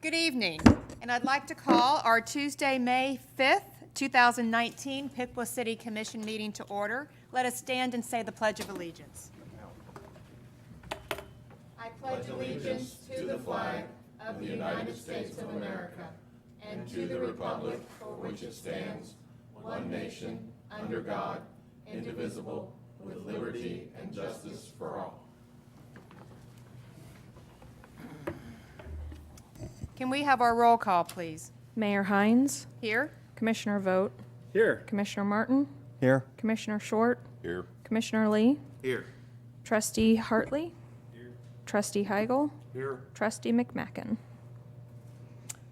Good evening, and I'd like to call our Tuesday, May 5th, 2019 Piqua City Commission meeting to order. Let us stand and say the Pledge of Allegiance. I pledge allegiance to the flag of the United States of America and to the republic for which it stands, one nation, under God, indivisible, with liberty and justice for all. Can we have our roll call, please? Mayor Hines, Here. Commissioner Vogt, Here. Commissioner Martin, Here. Commissioner Short, Here. Commissioner Lee, Here. Trustee Hartley, Trustee Heigl, Here. Trustee McMacken.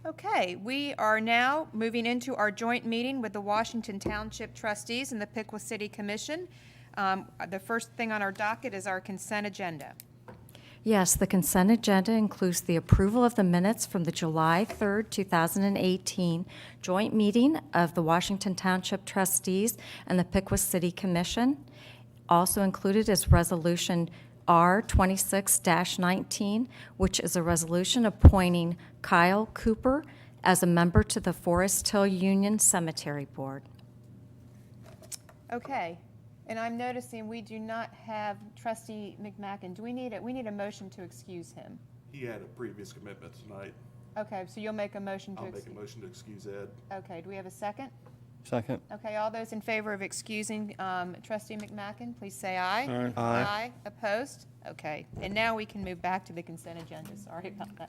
Okay, we are now moving into our joint meeting with the Washington Township Trustees and the Piqua City Commission. The first thing on our docket is our consent agenda. Yes, the consent agenda includes the approval of the minutes from the July 3rd, 2018 joint meeting of the Washington Township Trustees and the Piqua City Commission. Also included is Resolution R26-19, which is a resolution appointing Kyle Cooper as a member to the Forest Hill Union Cemetery Board. Okay, and I'm noticing we do not have Trustee McMacken. We need a motion to excuse him. He had a previous commitment tonight. Okay, so you'll make a motion to I'll make a excuse. motion to excuse Ed. Okay, do we have a second? Second. Okay, all those in favor of excusing Trustee McMacken, please say aye. Aye. Aye. Opposed? Okay, and now we can move back to the consent agenda. Sorry about that.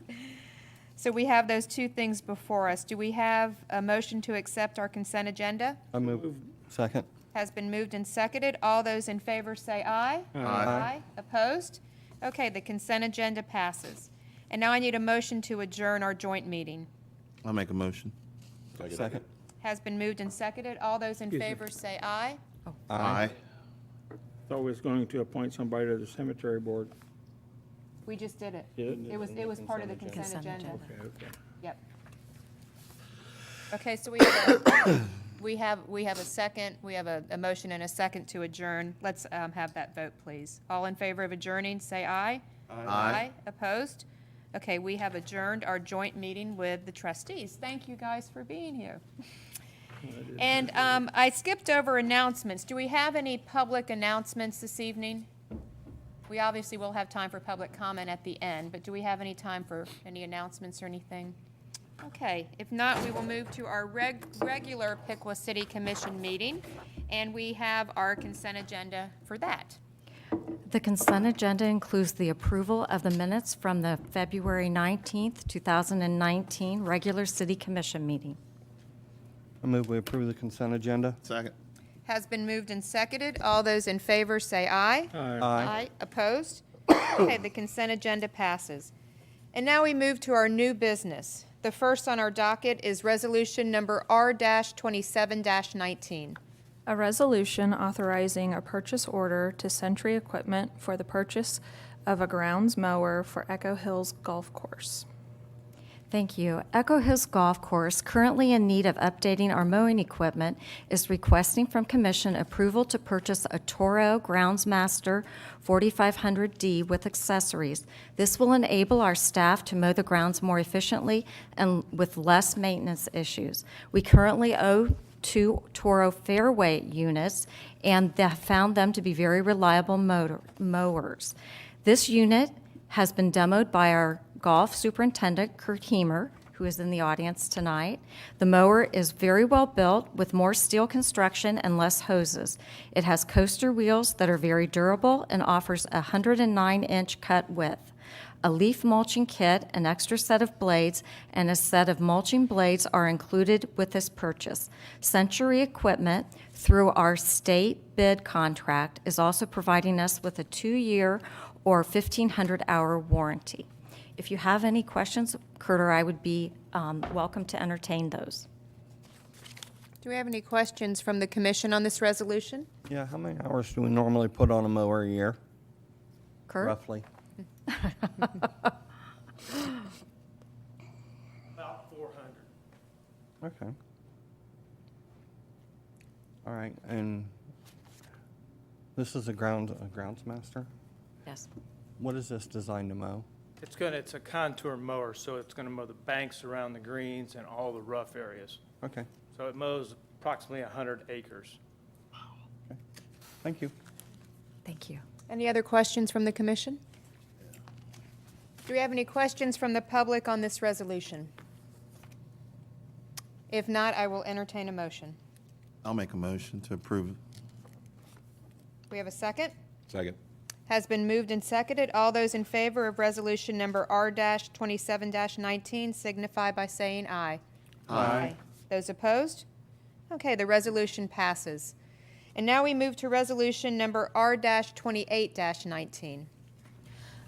So we have those two things before us. Do we have a motion to accept our consent agenda? I move. Second. Has been moved and seconded. All those in favor say aye. Aye. Opposed? Okay, the consent agenda passes. And now I need a motion to adjourn our joint meeting. I'll make a motion. Second. Has been moved and seconded. All those in Excuse me. favor say aye. Aye. Thought we was going to appoint somebody to the cemetery board. We just did it. Did? It was part of the consent Consent agenda. agenda. Okay. Yep. Okay, so we have a second, we have a motion and a second to adjourn. Let's have that vote, please. All in favor of adjourning, say aye. Aye. Opposed? Okay, we have adjourned our joint meeting with the trustees. Thank you guys for being here. And I skipped over announcements. Do we have any public announcements this evening? We obviously will have time for public comment at the end, but do we have any time for any announcements or anything? Okay, if not, we will move to our regular Piqua City Commission meeting, and we have our consent agenda for that. The consent agenda includes the approval of the minutes from the February 19th, 2019 regular City Commission meeting. I move we approve the consent agenda. Second. Has been moved and seconded. All those in favor say aye. Aye. Opposed? Okay, the consent agenda passes. And now we move to our new business. The first on our docket is resolution number R-27-19. A resolution authorizing a purchase order to Century Equipment for the purchase of a grounds mower for Echo Hills Golf Course. Thank you. Echo Hills Golf Course, currently in need of updating our mowing equipment, is requesting from Commission approval to purchase a Toro Groundsmaster 4500D with accessories. This will enable our staff to mow the grounds more efficiently and with less maintenance issues. We currently own 2 Toro Fairway units and have found them to be very reliable mowers. This unit has been demoed by our golf superintendent, Kurt Heemer, who is in the audience tonight. The mower is very well built with more steel construction and less hoses. It has coaster wheels that are very durable and offers a 109-inch cut width. A leaf mulching kit, an extra set of blades, and a set of mulching blades are included with this purchase. Century Equipment, through our state bid contract, is also providing us with a 2-year or 1,500-hour warranty. If you have any questions, Kurt or I would be welcome to entertain those. Do we have any questions from the commission on this resolution? Yeah, how many hours do we normally put on a mower a year, Kurt? roughly? About 400. Okay. All right, and this is a groundsmaster? Yes. What is this designed to mow? It's a contour mower, so it's gonna mow the banks around the greens and all the rough areas. Okay, So it mows approximately 100 acres. thank you. Thank you. Any other questions from the commission? Do we have any questions from the public on this resolution? If not, I will entertain a motion. I'll make a motion to approve. We have a second? Second. Has been moved and seconded. All those in favor of resolution number R-27-19 signify by saying aye. Aye. Those opposed? Okay, the resolution passes. And now we move to resolution number R-28-19.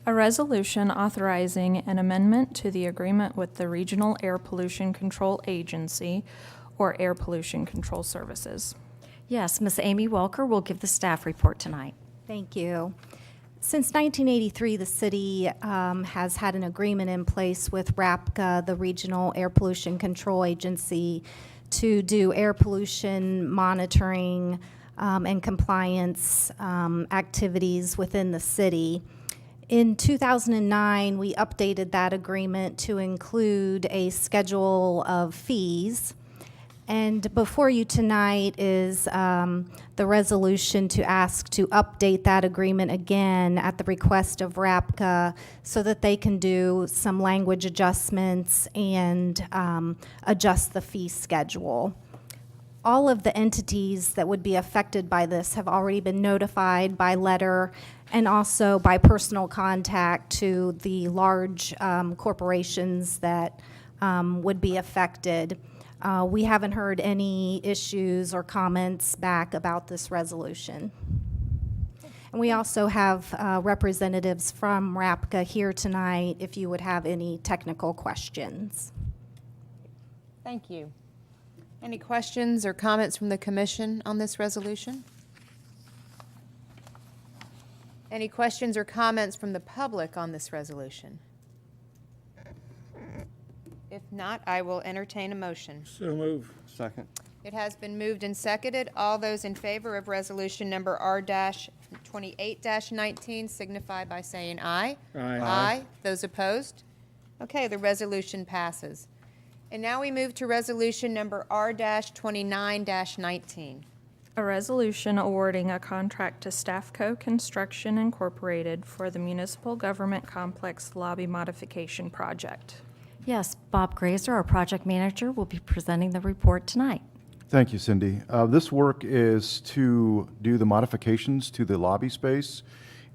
A resolution authorizing an amendment to the agreement with the Regional Air Pollution Control Agency, or Air Pollution Control Services. Yes, Ms. Amy Welker will give the staff report tonight. Thank you. Since 1983, the city has had an agreement in place with RAPCA, the Regional Air Pollution Control Agency, to do air pollution monitoring and compliance activities within the city. In 2009, we updated that agreement to include a schedule of fees. And before you tonight is the resolution to ask to update that agreement again at the request of RAPCA so that they can do some language adjustments and adjust the fee schedule. All of the entities that would be affected by this have already been notified by letter and also by personal contact to the large corporations that would be affected. We haven't heard any issues or comments back about this resolution. And we also have representatives from RAPCA here tonight if you would have any technical questions. Thank you. Any questions or comments from the commission on this resolution? Any questions or comments from the public on this resolution? If not, I will entertain a motion. So move. Second. It has been moved and seconded. All those in favor of resolution number R-28-19 signify by saying aye. Aye. Aye. Those opposed? Okay, the resolution passes. And now we move to resolution number R-29-19. A resolution awarding a contract to Staffco Construction Incorporated for the Municipal Government Complex Lobby Modification Project. Yes, Bob Grazer, our project manager, will be presenting the report tonight. Thank you, Cindy. This work is to do the modifications to the lobby space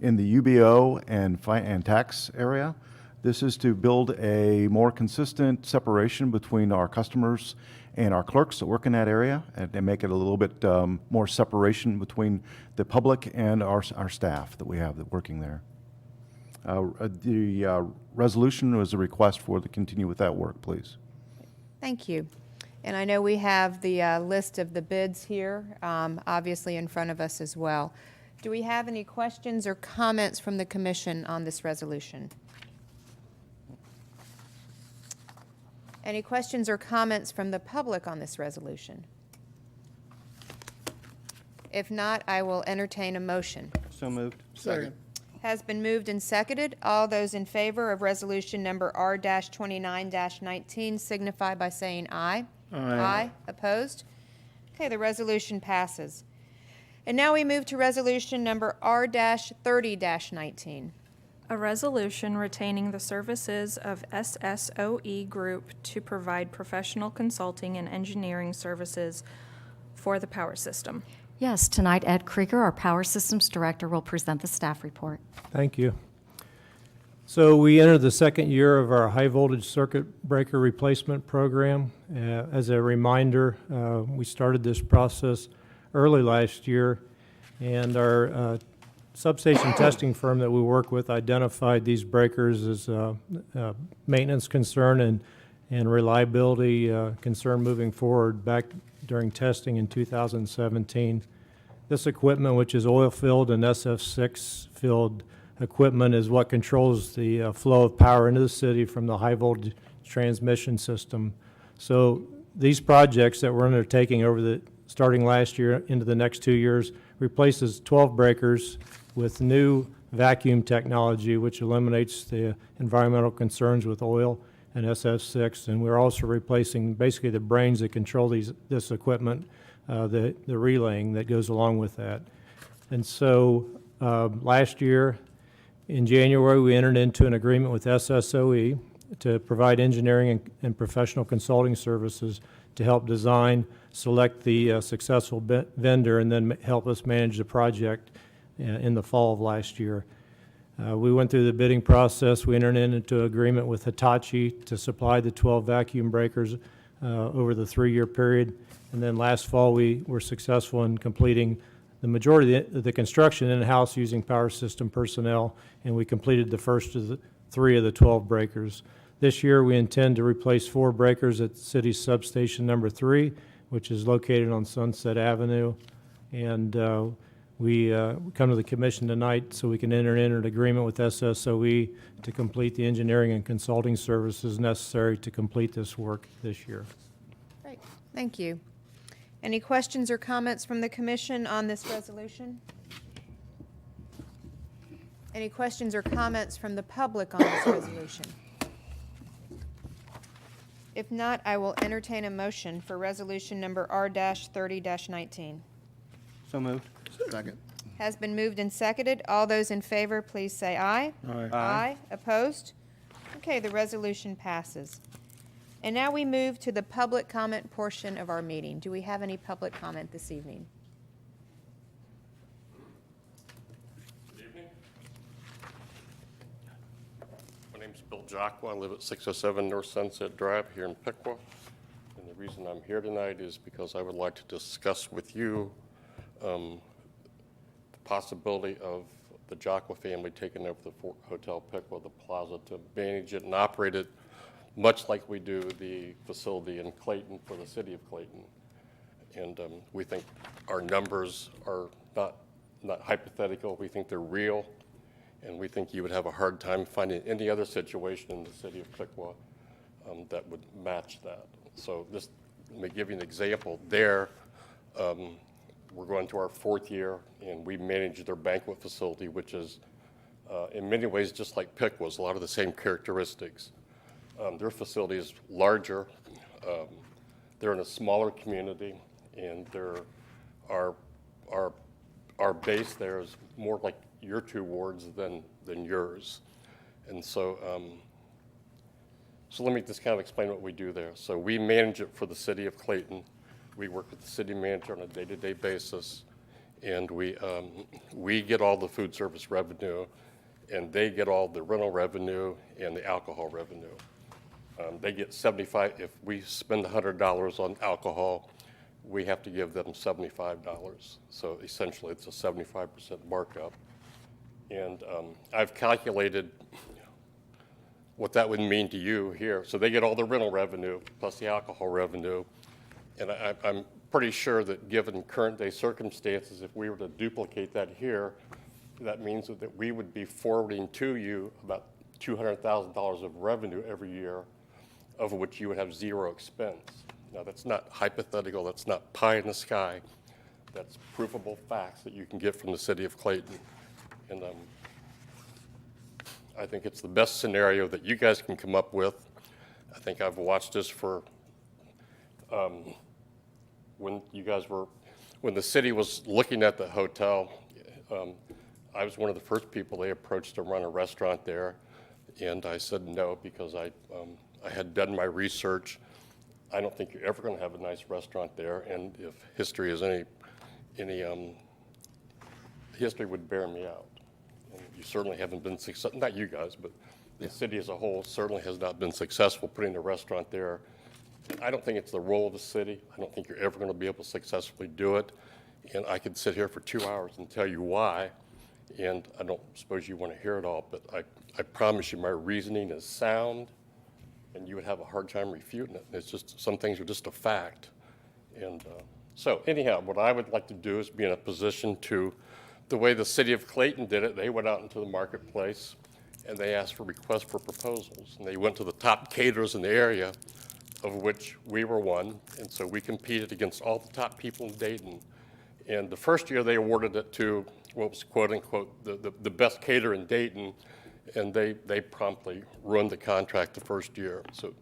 in the UBO and tax area. This is to build a more consistent separation between our customers and our clerks that work in that area and make it a little bit more separation between the public and our staff that we have that working there. The resolution was a request for to continue with that work, please. Thank you. And I know we have the list of the bids here, obviously in front of us as well. Do we have any questions or comments from the commission on this resolution? Any questions or comments from the public on this resolution? If not, I will entertain a motion. So moved. Second. Has been moved and seconded. All those in favor of resolution number R-29-19 signify by saying aye. Aye. Opposed? Okay, the resolution passes. And now we move to resolution number R-30-19. A resolution retaining the services of SSOE Group to provide professional consulting and engineering services for the power system. Yes, tonight Ed Krieger, our Power Systems Director, will present the staff report. Thank you. So we entered the second year of our high voltage circuit breaker replacement program. As a reminder, we started this process early last year, and our substation testing firm that we work with identified these breakers as a maintenance concern and reliability concern moving forward back during testing in 2017. This equipment, which is oil-filled and SF6-filled equipment, is what controls the flow of power into the city from the high-voltage transmission system. So these projects that we're undertaking starting last year into the next 2 years replaces 12 breakers with new vacuum technology, which eliminates the environmental concerns with oil and SF6. And we're also replacing basically the brains that control this equipment, the relaying that goes along with that. And so last year, in January, we entered into an agreement with SSOE to provide engineering and professional consulting services to help design, select the successful vendor, and then help us manage the project in the fall of last year. We went through the bidding process. We entered into an agreement with Hitachi to supply the 12 vacuum breakers over the 3-year period. And then last fall, we were successful in completing the majority of the construction in-house using power system personnel, and we completed the first of the 3 of the 12 breakers. This year, we intend to replace 4 breakers at the city's substation number 3, which is located on Sunset Avenue. And we come to the commission tonight so we can enter into an agreement with SSOE to complete the engineering and consulting services necessary to complete this work this year. Great, thank you. Any questions or comments from the commission on this resolution? Any questions or comments from the public on this resolution? If not, I will entertain a motion for resolution number R-30-19. So moved. Second. Has been moved and seconded. All those in favor, please say aye. Aye. Aye. Opposed? Okay, the resolution passes. And now we move to the public comment portion of our meeting. Do we have any public comment this evening? My name's Bill Jacqua. I live at 607 North Sunset Drive here in Piqua. And the reason I'm here tonight is because I would like to discuss with you the possibility of the Jacqua family taking over the Hotel Piqua, the plaza, to manage it and operate it much like we do the facility in Clayton for the city of Clayton. And we think our numbers are not hypothetical. We think they're real. And we think you would have a hard time finding any other situation in the city of Piqua that would match that. So just let me give you an example. There, we're going to our 4th year, and we manage their banquet facility, which is in many ways just like Piqua's, a lot of the same characteristics. Their facility is larger. They're in a smaller community, and our base there is more like your 2 wards than yours. And so, so let me just kind of explain what we do there. So we manage it for the city of Clayton. We work with the city manager on a day-to-day basis, and we get all the food service revenue, and they get all the rental revenue and the alcohol revenue. They get 75, if we spend $100 on alcohol, we have to give them $75. So essentially, it's a 75% markup. And I've calculated what that would mean to you here. So they get all the rental revenue plus the alcohol revenue. And I'm pretty sure that given current day circumstances, if we were to duplicate that here, that means that we would be forwarding to you about $200,000 of revenue every year, of which you would have 0 expense. Now, that's not hypothetical. That's not pie in the sky. That's provable facts that you can get from the city of Clayton. And I think it's the best scenario that you guys can come up with. I think I've watched this for when the city was looking at the hotel, I was one of the first people they approached to run a restaurant there, and I said no because I had done my research. I don't think you're ever going to have a nice restaurant there, and if history is any history would bear me out. And you certainly haven't been successful, not you guys, but the city as a whole certainly has not been successful putting a restaurant there. I don't think it's the role of the city. I don't think you're ever going to be able to successfully do it. And I could sit here for 2 hours and tell you why, and I don't suppose you want to hear it all, but I promise you my reasoning is sound, and you would have a hard time refuting it. It's just, some things are just a fact. And so anyhow, what I would like to do is be in a position to, the way the city of Clayton did it, they went out into the marketplace and they asked for requests for proposals. And they went to the top caterers in the area, of which we were one. And so we competed against all the top people in Dayton. And the first year they awarded it to what was quote-unquote the best caterer in Dayton, and they promptly ruined the contract the first year. So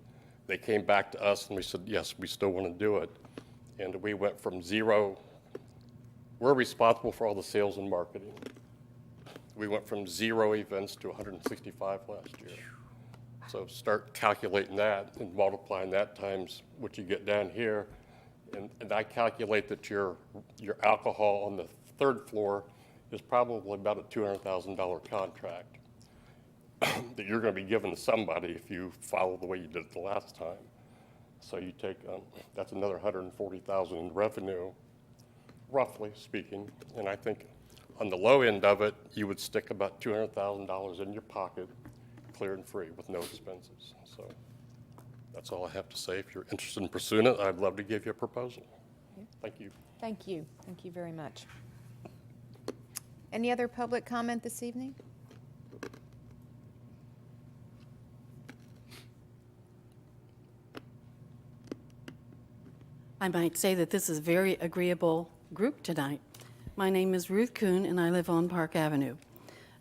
they came back to us, and we said, yes, we still want to do it. And we went from zero. We're responsible for all the sales and marketing. We went from 0 events to 165 last year. So start calculating that and multiplying that times what you get down here. And I calculate that your alcohol on the third floor is probably about a $200,000 contract that you're going to be giving to somebody if you follow the way you did it the last time. So you take, that's another $140,000 in revenue, roughly speaking. And I think on the low end of it, you would stick about $200,000 in your pocket, clear and free with no expenses. So that's all I have to say. If you're interested in pursuing it, I'd love to give you a proposal. Thank you. Thank you. Thank you very much. Any other public comment this evening? I might say that this is a very agreeable group tonight. My name is Ruth Kuhn, and I live on Park Avenue.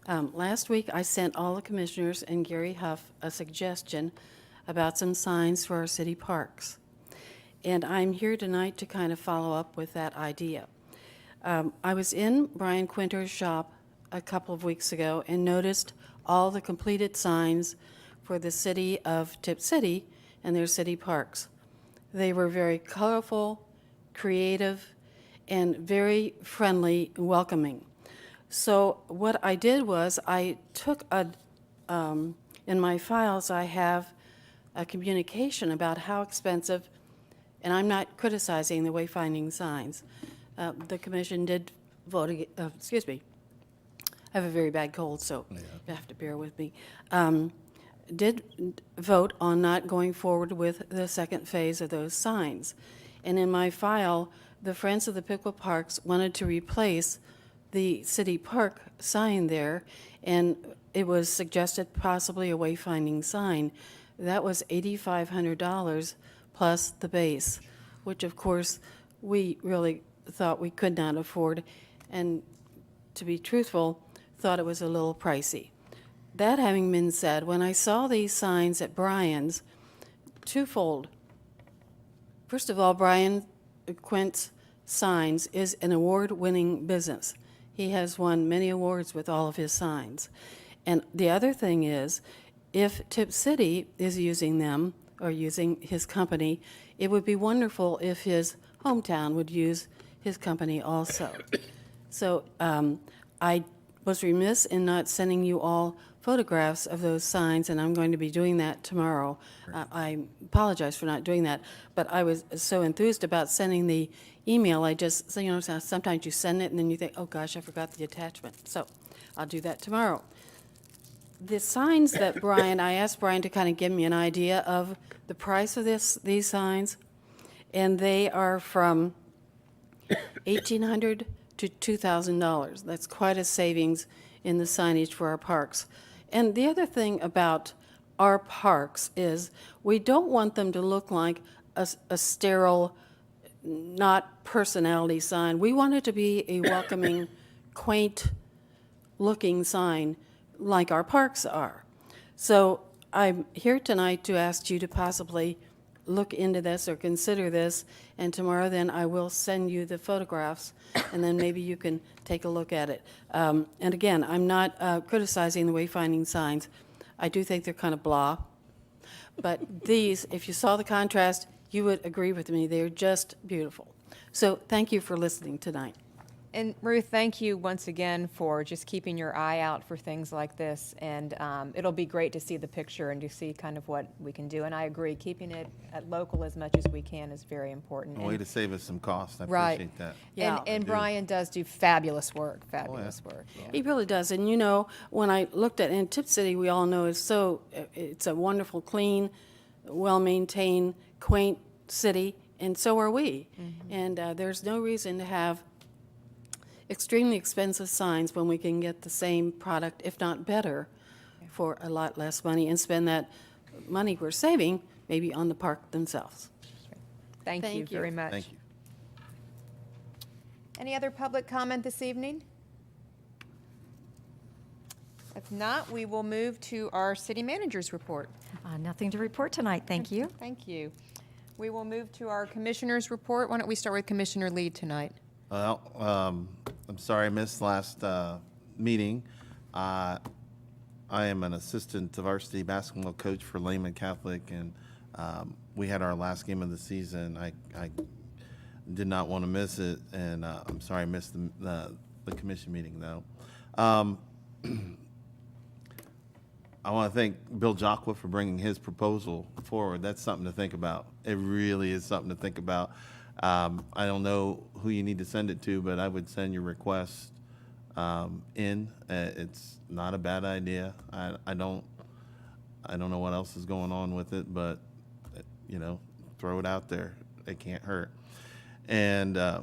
Last week, I sent all the commissioners and Gary Huff a suggestion about some signs for our city parks. And I'm here tonight to kind of follow up with that idea. I was in Brian Quinter's shop a couple of weeks ago and noticed all the completed signs for the city of Tip City and their city parks. They were very colorful, creative, and very friendly and welcoming. So what I did was I took in my files I have a communication about how expensive, and I'm not criticizing the wayfinding signs. The commission did vote, excuse me, I have a very bad cold, so you have to bear with me. Did vote on not going forward with the second phase of those signs. And in my file, the Friends of the Piqua Parks wanted to replace the city park sign there, and it was suggested possibly a wayfinding sign. That was $8,500 plus the base, which of course we really thought we could not afford, and to be truthful, thought it was a little pricey. That having been said, when I saw these signs at Brian's, twofold. First of all, Brian Quint's Signs is an award-winning business. He has won many awards with all of his signs. And the other thing is, if Tip City is using them, or using his company, it would be wonderful if his hometown would use his company also. So I was remiss in not sending you all photographs of those signs, and I'm going to be doing that tomorrow. I apologize for not doing that, but I was so enthused about sending the email, I just, so you know, sometimes you send it and then you think, oh gosh, I forgot the attachment. So I'll do that tomorrow. The signs that Brian, I asked Brian to kind of give me an idea of the price of these signs, and they are from $1,800 to $2,000. That's quite a savings in the signage for our parks. And the other thing about our parks is we don't want them to look like a sterile, not personality sign. We want it to be a welcoming, quaint-looking sign like our parks are. So I'm here tonight to ask you to possibly look into this or consider this, and tomorrow then I will send you the photographs, and then maybe you can take a look at it. And again, I'm not criticizing the wayfinding signs. I do think they're kind of blah. But these, if you saw the contrast, you would agree with me. They're just beautiful. So thank you for listening tonight. And Ruth, thank you once again for just keeping your eye out for things like this. And it'll be great to see the picture and to see kind of what we can do. And I agree, keeping it at local as much as we can is very important. A way to save us some cost. I Right. appreciate that. Yeah. And I do. Brian does do fabulous work, fabulous work. Yeah. He really does. And you know, when I looked at, and Tip City, we all know is so, it's a wonderful, clean, well-maintained, quaint city, and so are we. And there's no reason to have extremely expensive signs when we can get the same product, if not better, for a lot less money, and spend that money we're saving maybe on the park themselves. Thank you Thank you. very much. Thank you. Any other public comment this evening? If not, we will move to our city manager's report. Nothing to report tonight, thank you. Thank you. We will move to our commissioner's report. Why don't we start with Commissioner Lee tonight? Well, I'm sorry I missed last meeting. I am an assistant varsity basketball coach for Lehman Catholic, and we had our last game of the season. I did not want to miss it, and I'm sorry I missed the commission meeting, though. I want to thank Bill Jacqua for bringing his proposal forward. That's something to think about. It really is something to think about. I don't know who you need to send it to, but I would send your request in. It's not a bad idea. I don't know what else is going on with it, but throw it out there. It can't hurt. And I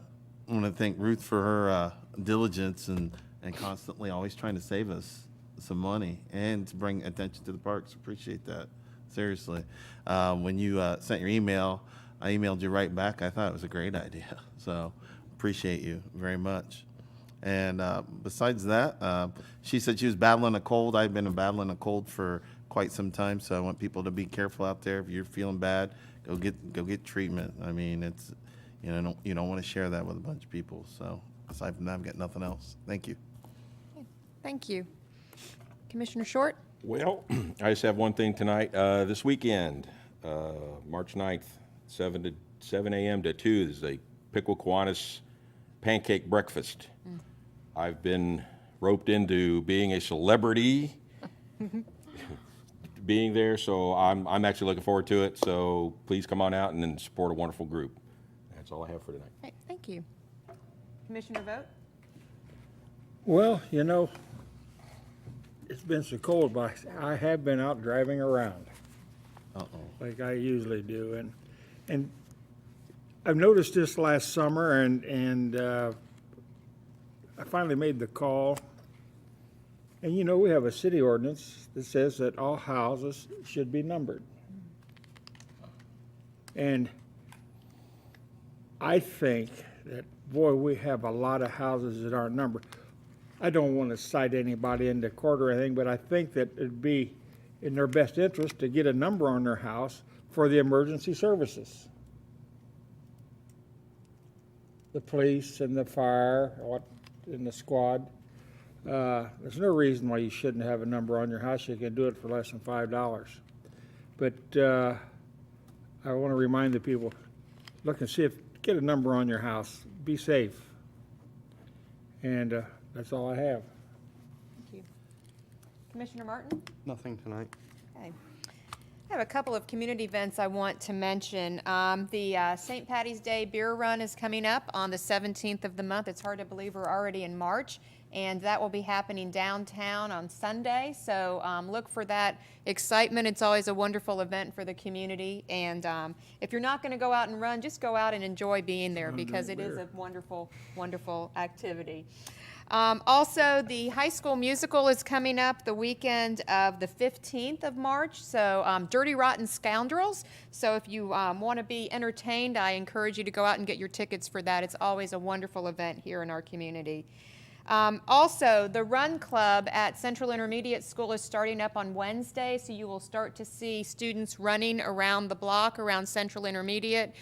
want to thank Ruth for her diligence and constantly always trying to save us some money and to bring attention to the parks. Appreciate that. Seriously. When you sent your email, I emailed you right back. I thought it was a great idea. So appreciate you very much. And besides that, she said she was battling a cold. I've been battling a cold for quite some time, so I want people to be careful out there. If you're feeling bad, go get treatment. I mean, it's you don't want to share that with a bunch of people. So aside from that, I've got nothing else. Thank you. Thank you. Commissioner Short? Well, I just have one thing tonight. This weekend, March 9th, 7 a.m. to 2, is a Piqua Kiwanis pancake breakfast. I've been roped into being a celebrity, being there, so I'm actually looking forward to it. So please come on out and then support a wonderful group. That's all I have for tonight. Right, thank you. Commissioner Vogt? Well, it's been so cold, but I have been out driving around like I usually do. And I've noticed this last summer, and I finally made the call. And we have a city ordinance that says that all houses should be numbered. And I think that, boy, we have a lot of houses that aren't numbered. I don't want to cite anybody into court or anything, but I think that it'd be in their best interest to get a number on their house for the emergency services. The police and the fire and the squad. There's no reason why you shouldn't have a number on your house. You can do it for less than $5. But I want to remind the people, look and see if, get a number on your house. Be safe. And that's all I have. Thank you. Commissioner Martin? Nothing tonight. Okay. I have a couple of community events I want to mention. The St. Patty's Day Beer Run is coming up on the 17th of the month. It's hard to believe we're already in March. And that will be happening downtown on Sunday. So look for that excitement. It's always a wonderful event for the community. And if you're not going to go out and run, just go out and enjoy being there because it is a wonderful, wonderful activity. Also, the high school musical is coming up the weekend of the 15th of March, so Dirty Rotten Scoundrels. So if you want to be entertained, I encourage you to go out and get your tickets for that. It's always a wonderful event here in our community. Also, the Run Club at Central Intermediate School is starting up on Wednesday, so you will start to see students running around the block around Central Intermediate.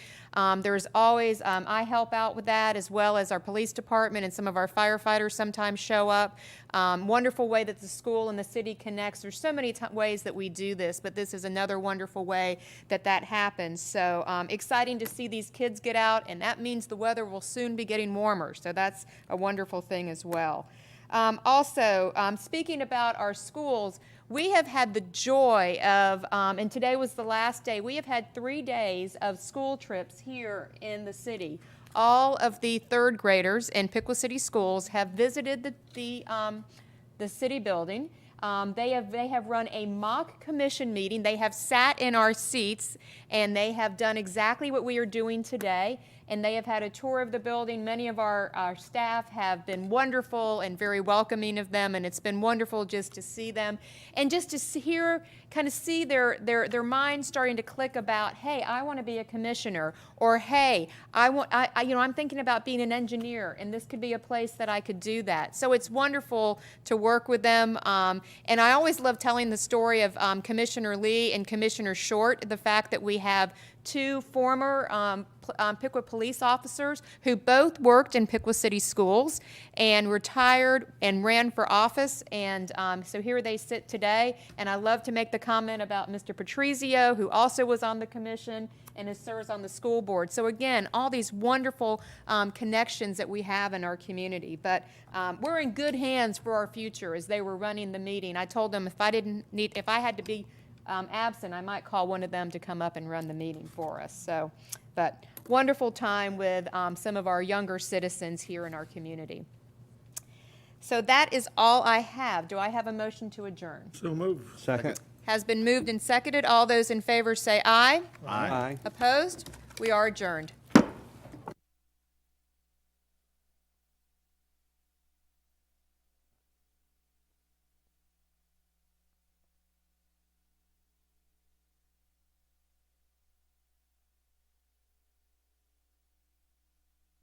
There's always, I help out with that, as well as our police department and some of our firefighters sometimes show up. Wonderful way that the school and the city connects. There's so many ways that we do this, but this is another wonderful way that happens. So exciting to see these kids get out, and that means the weather will soon be getting warmer. So that's a wonderful thing as well. Also, speaking about our schools, we have had the joy of, and today was the last day, we have had 3 days of school trips here in the city. All of the third graders in Piqua City Schools have visited the city building. They have run a mock commission meeting. They have sat in our seats, and they have done exactly what we are doing today. and they have had a tour of the building. Many of our staff have been wonderful and very welcoming of them, and it's been wonderful just to see them and just to see their minds starting to click about, hey, I want to be a commissioner, or hey, I'm thinking about being an engineer, and this could be a place that I could do that. So it's wonderful to work with them, and I always love telling the story of Commissioner Lee and Commissioner Short, the fact that we have two former Piqua police officers who both worked in Piqua City Schools and retired and ran for office, and so here they sit today. And I love to make the comment about Mr. Patrizio, who also was on the commission and has served on the school board. So again, all these wonderful connections that we have in our community. But we're in good hands for our future. As they were running the meeting, I told them if I had to be absent, I might call one of them to come up and run the meeting for us. So, but wonderful time with some of our younger citizens here in our community. So that is all I have. Do I have a motion to adjourn? So move. Second. Has been moved and seconded. All those in favor say aye. Aye. Opposed? We are adjourned.